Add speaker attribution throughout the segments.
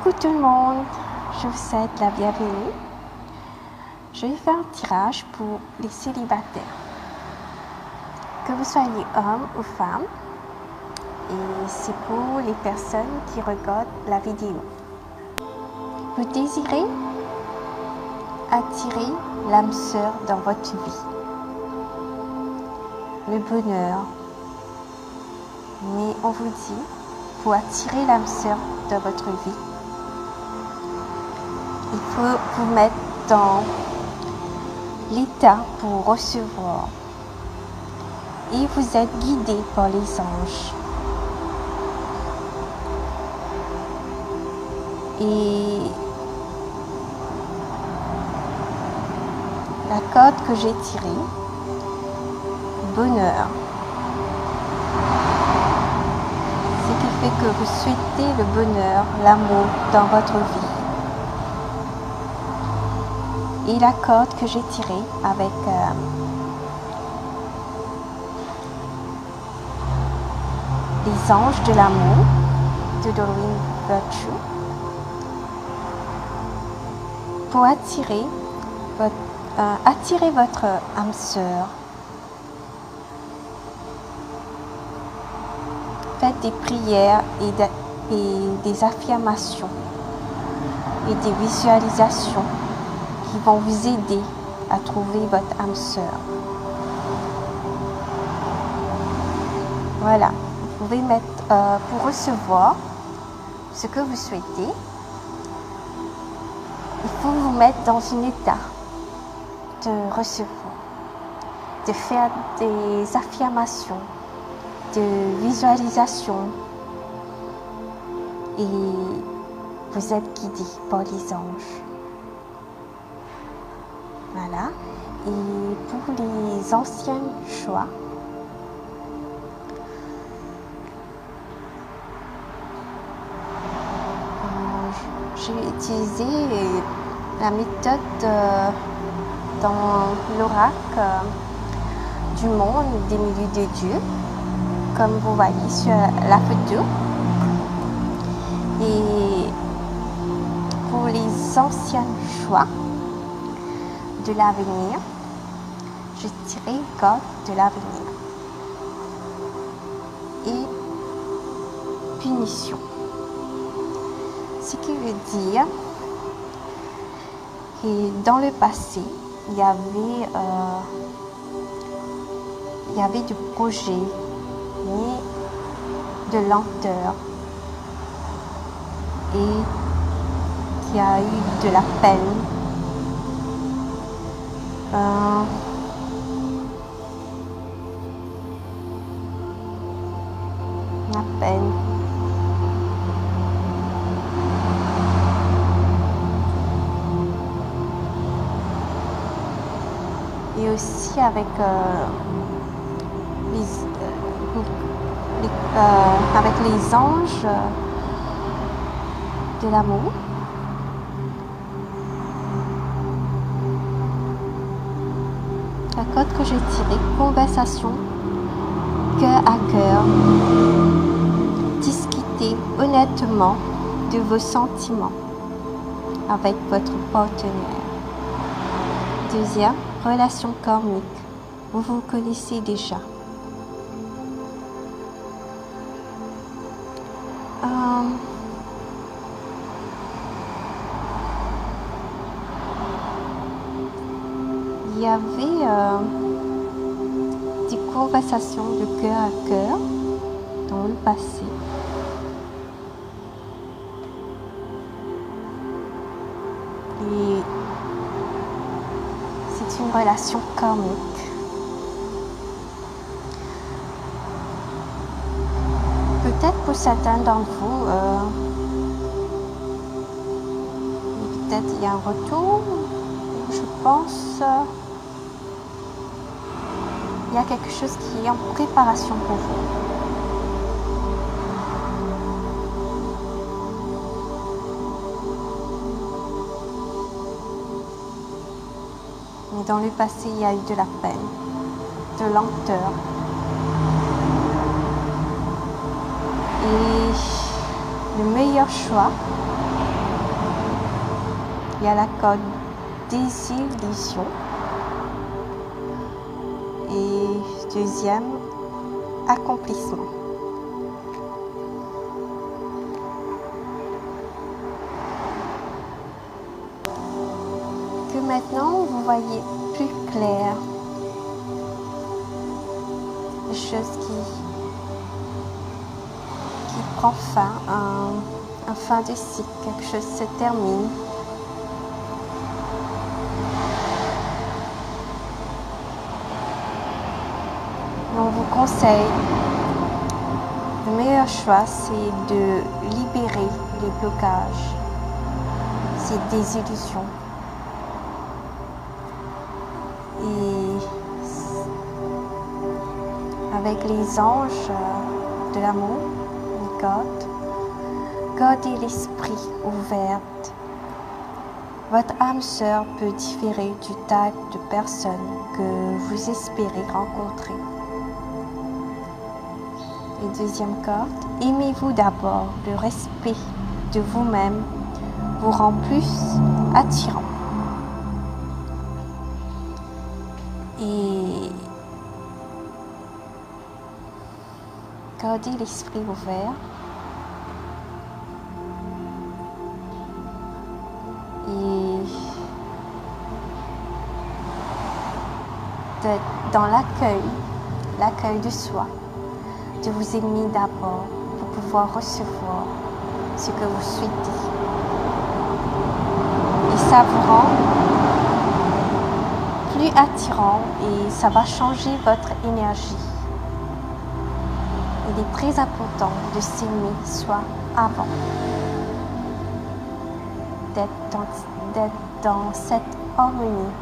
Speaker 1: Coucou tout le monde, je vous souhaite la bienvenue. Je vais faire un tirage pour les célibataires. Que vous soyez homme ou femme, et c'est pour les personnes qui regardent la vidéo. Vous désirez attirer l'âme sœur dans votre vie, le bonheur. Mais on vous dit, pour attirer l'âme sœur dans votre vie, il faut vous mettre dans l'état pour recevoir. Et vous êtes guidé par les anges. Et la corde que j'ai tirée, bonheur, ce qui fait que vous souhaitez le bonheur, l'amour dans votre vie. Et la corde que j'ai tirée avec les anges de l'amour de Doreen Virtue pour attirer votre âme sœur. Faites des prières et des affirmations et des visualisations qui vont vous aider à trouver votre âme sœur. Voilà, vous pouvez mettre pour recevoir ce que vous souhaitez. Il faut vous mettre dans un état de recevoir, de faire des affirmations, de visualisation, et vous êtes guidé par les anges. Voilà. Et pour les anciens choix, j'ai utilisé la méthode dans l'oracle du monde des milieux de Dieu, comme vous voyez sur la photo. Et pour les anciens choix de l'avenir, je tirais corde de l'avenir et punition. Ce qui veut dire que dans le passé, il y avait du projet, mais de lenteur, et qu'il y a eu de la peine. La peine. Et aussi avec les anges de l'amour. La corde que j'ai tirée, conversation, cœur à cœur, discutez honnêtement de vos sentiments avec votre partenaire. Deuxième, relation karmique, vous vous connaissez déjà. Il y avait des conversations de cœur à cœur dans le passé. Et c'est une relation karmique. Peut-être pour certains d'entre vous, peut-être il y a un retour, je pense. Il y a quelque chose qui est en préparation pour vous. Mais dans le passé, il y a eu de la peine, de lenteur. Et le meilleur choix, Il y a la corde désillusion. Et deuxième, accomplissement. Que maintenant vous voyez plus clair les choses qui prend fin, un fin de cycle, quelque chose se termine. On vous conseille, le meilleur choix, c'est de libérer les blocages, ces désillusions. Et avec les anges de l'amour, les God, gardez l'esprit ouvert. Votre âme sœur peut différer du type de personne que vous espérez rencontrer. Et deuxième corde, aimez-vous d'abord. Le respect de vous-même vous rend plus attirant. Et gardez l'esprit ouvert. Et dans l'accueil de soi, de vous aimer d'abord pour pouvoir recevoir ce que vous souhaitez. Et ça vous rend plus attirant et ça va changer votre énergie. Il est très important de s'aimer soi avant, d'être dans cette harmonie.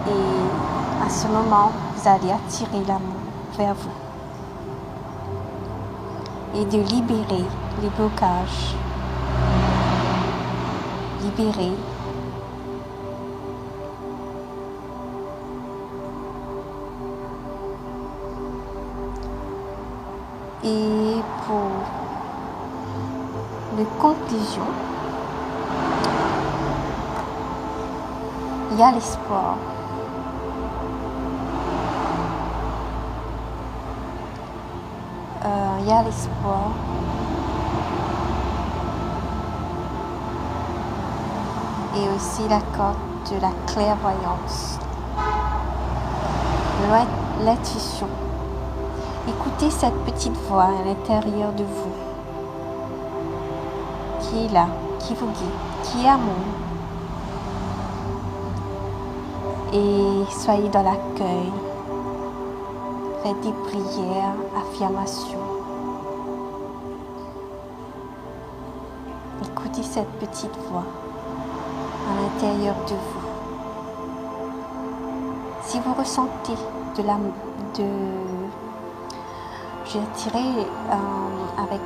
Speaker 1: Et à ce moment, vous allez attirer l'amour vers vous et de libérer les blocages, libérer et pour les conclusions, il y a l'espoir. Il y a l'espoir. Et aussi la corde de la clairvoyance, l'intuition. Écoutez cette petite voix à l'intérieur de vous, qui est là, qui vous guide, qui est amour. Et soyez dans l'accueil. Faites des prières, affirmations. Écoutez cette petite voix à l'intérieur de vous. Si vous ressentez j'ai tiré avec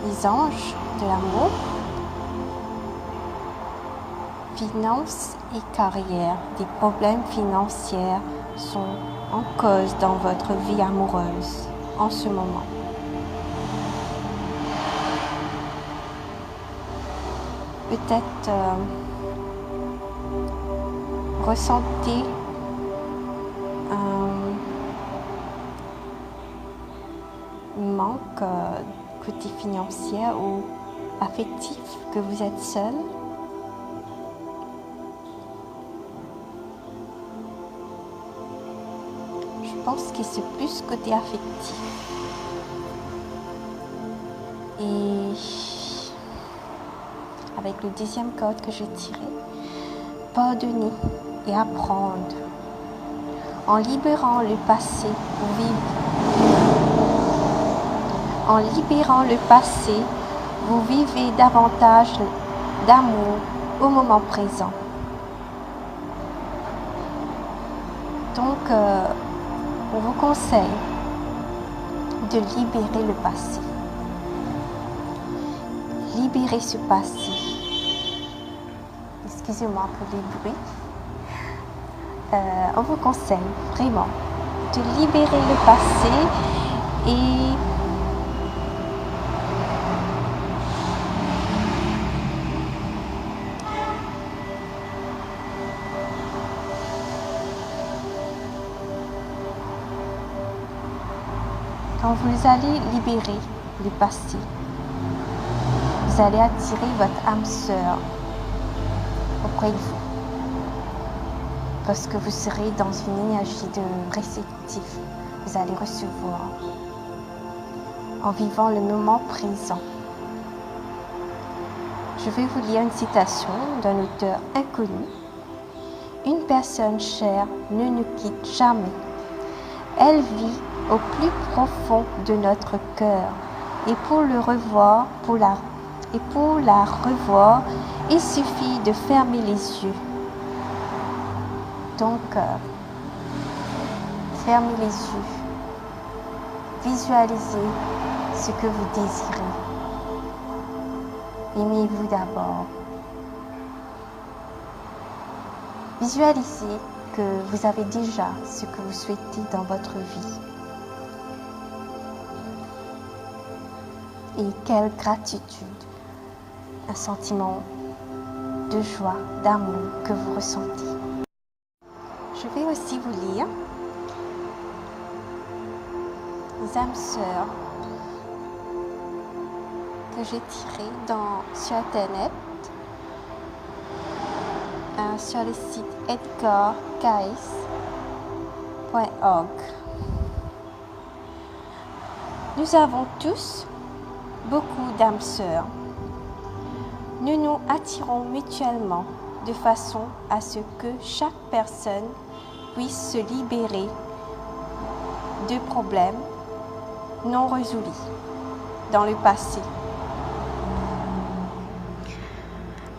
Speaker 1: les anges de l'amour, finances et carrière. Des problèmes financiers sont en cause dans votre vie amoureuse en ce moment. Peut-être ressentez un manque côté financier ou affectif, que vous êtes seul. Je pense que c'est plus côté affectif. Et avec le deuxième code que j'ai tiré, pardonner et apprendre. En libérant le passé, vous vivez davantage d'amour au moment présent. Donc, on vous conseille de libérer le passé. Libérer ce passé. Excusez-moi pour les bruits. On vous conseille vraiment de libérer le passé et Quand vous allez libérer le passé, vous allez attirer votre âme sœur auprès de vous. Parce que vous serez dans une énergie de réceptif. Vous allez recevoir en vivant le moment présent. Je vais vous lire une citation d'un auteur inconnu. Une personne chère ne nous quitte jamais. Elle vit au plus profond de notre cœur. Et pour la revoir, il suffit de fermer les yeux. Donc, fermez les yeux. Visualisez ce que vous désirez. Aimez-vous d'abord. Visualisez que vous avez déjà ce que vous souhaitez dans votre vie. Et quelle gratitude, un sentiment de joie, d'amour que vous ressentez. Je vais aussi vous lire les âmes sœurs que j'ai tirées sur Internet, sur le site edgarcayce.org. Nous avons tous beaucoup d'âmes sœurs. Nous nous attirons mutuellement de façon à ce que chaque personne puisse se libérer de problèmes non résolus dans le passé.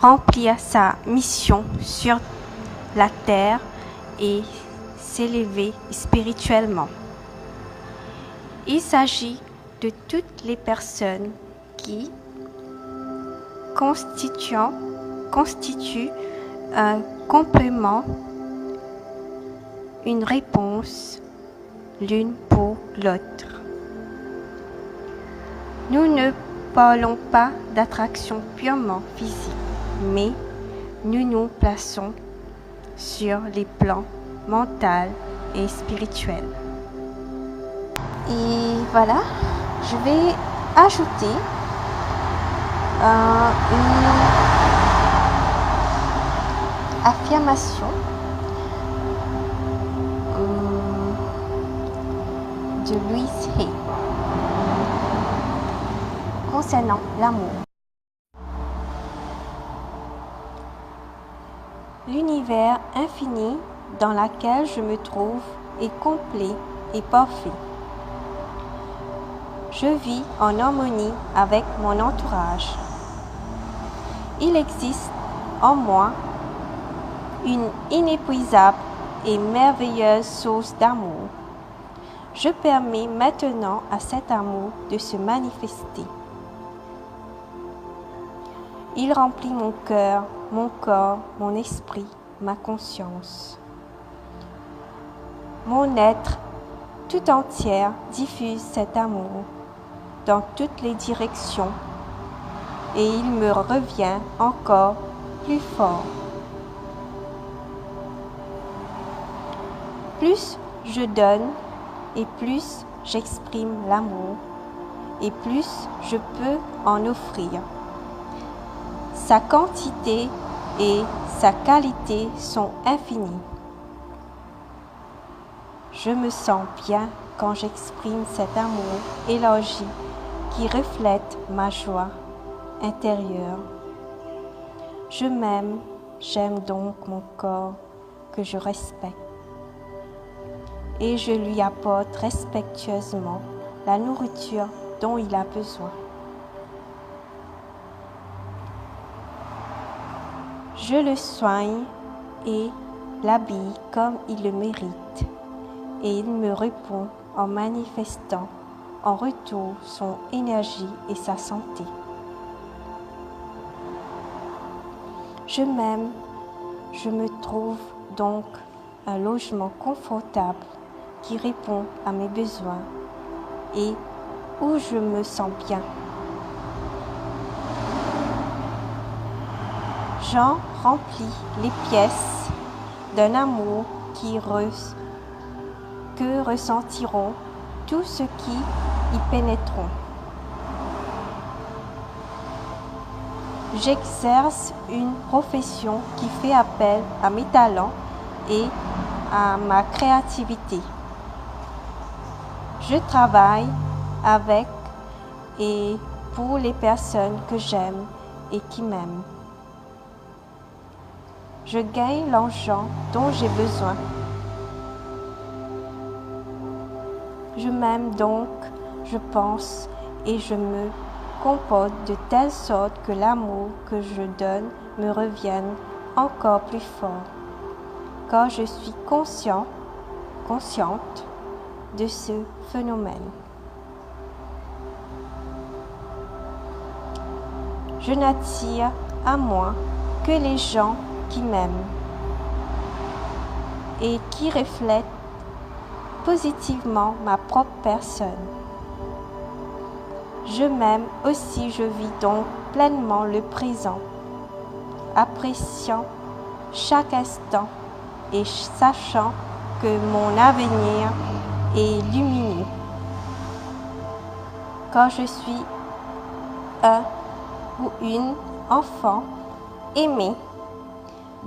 Speaker 1: Remplir sa mission sur la terre et s'élever spirituellement. Il s'agit de toutes les personnes qui constituent un complément, une réponse l'une pour l'autre. Nous ne parlons pas d'attraction purement physique, mais nous nous plaçons sur les plans mental et spirituel. Et voilà, je vais ajouter une affirmation de Louise Hay concernant l'amour. L'univers infini dans lequel je me trouve est complet et parfait. Je vis en harmonie avec mon entourage. Il existe en moi une inépuisable et merveilleuse source d'amour. Je permets maintenant à cet amour de se manifester. Il remplit mon cœur, mon corps, mon esprit, ma conscience. Mon être tout entière diffuse cet amour dans toutes les directions et il me revient encore plus fort. Plus je donne et plus j'exprime l'amour et plus je peux en offrir. Sa quantité et sa qualité sont infinies. Je me sens bien quand j'exprime cet amour élargi qui reflète ma joie intérieure. Je m'aime, j'aime donc mon corps que je respecte. Et je lui apporte respectueusement la nourriture dont il a besoin. Je le soigne et l'habille comme il le mérite, et il me répond en manifestant en retour son énergie et sa santé. Je m'aime, je me trouve donc un logement confortable qui répond à mes besoins et où je me sens bien. J'en remplis les pièces d'un amour que ressentiront tous ceux qui y pénétreront. J'exerce une profession qui fait appel à mes talents et à ma créativité. Je travaille avec et pour les personnes que j'aime et qui m'aiment. Je gagne l'argent dont j'ai besoin. Je m'aime donc, je pense et je me comporte de telle sorte que l'amour que je donne me revienne encore plus fort, car je suis consciente de ce phénomène. Je n'attire à moi que les gens qui m'aiment et qui reflètent positivement ma propre personne. Je m'aime aussi, je vis donc pleinement le présent, appréciant chaque instant et sachant que mon avenir est lumineux, quand je suis un ou une enfant aimée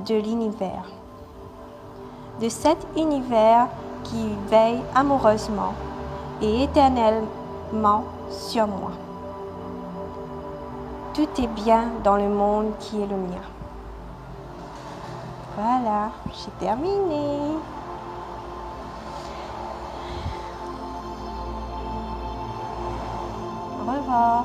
Speaker 1: de l'univers, de cet univers qui veille amoureusement et éternellement sur moi. Tout est bien dans le monde qui est le mien. Voilà, j'ai terminé. Au revoir.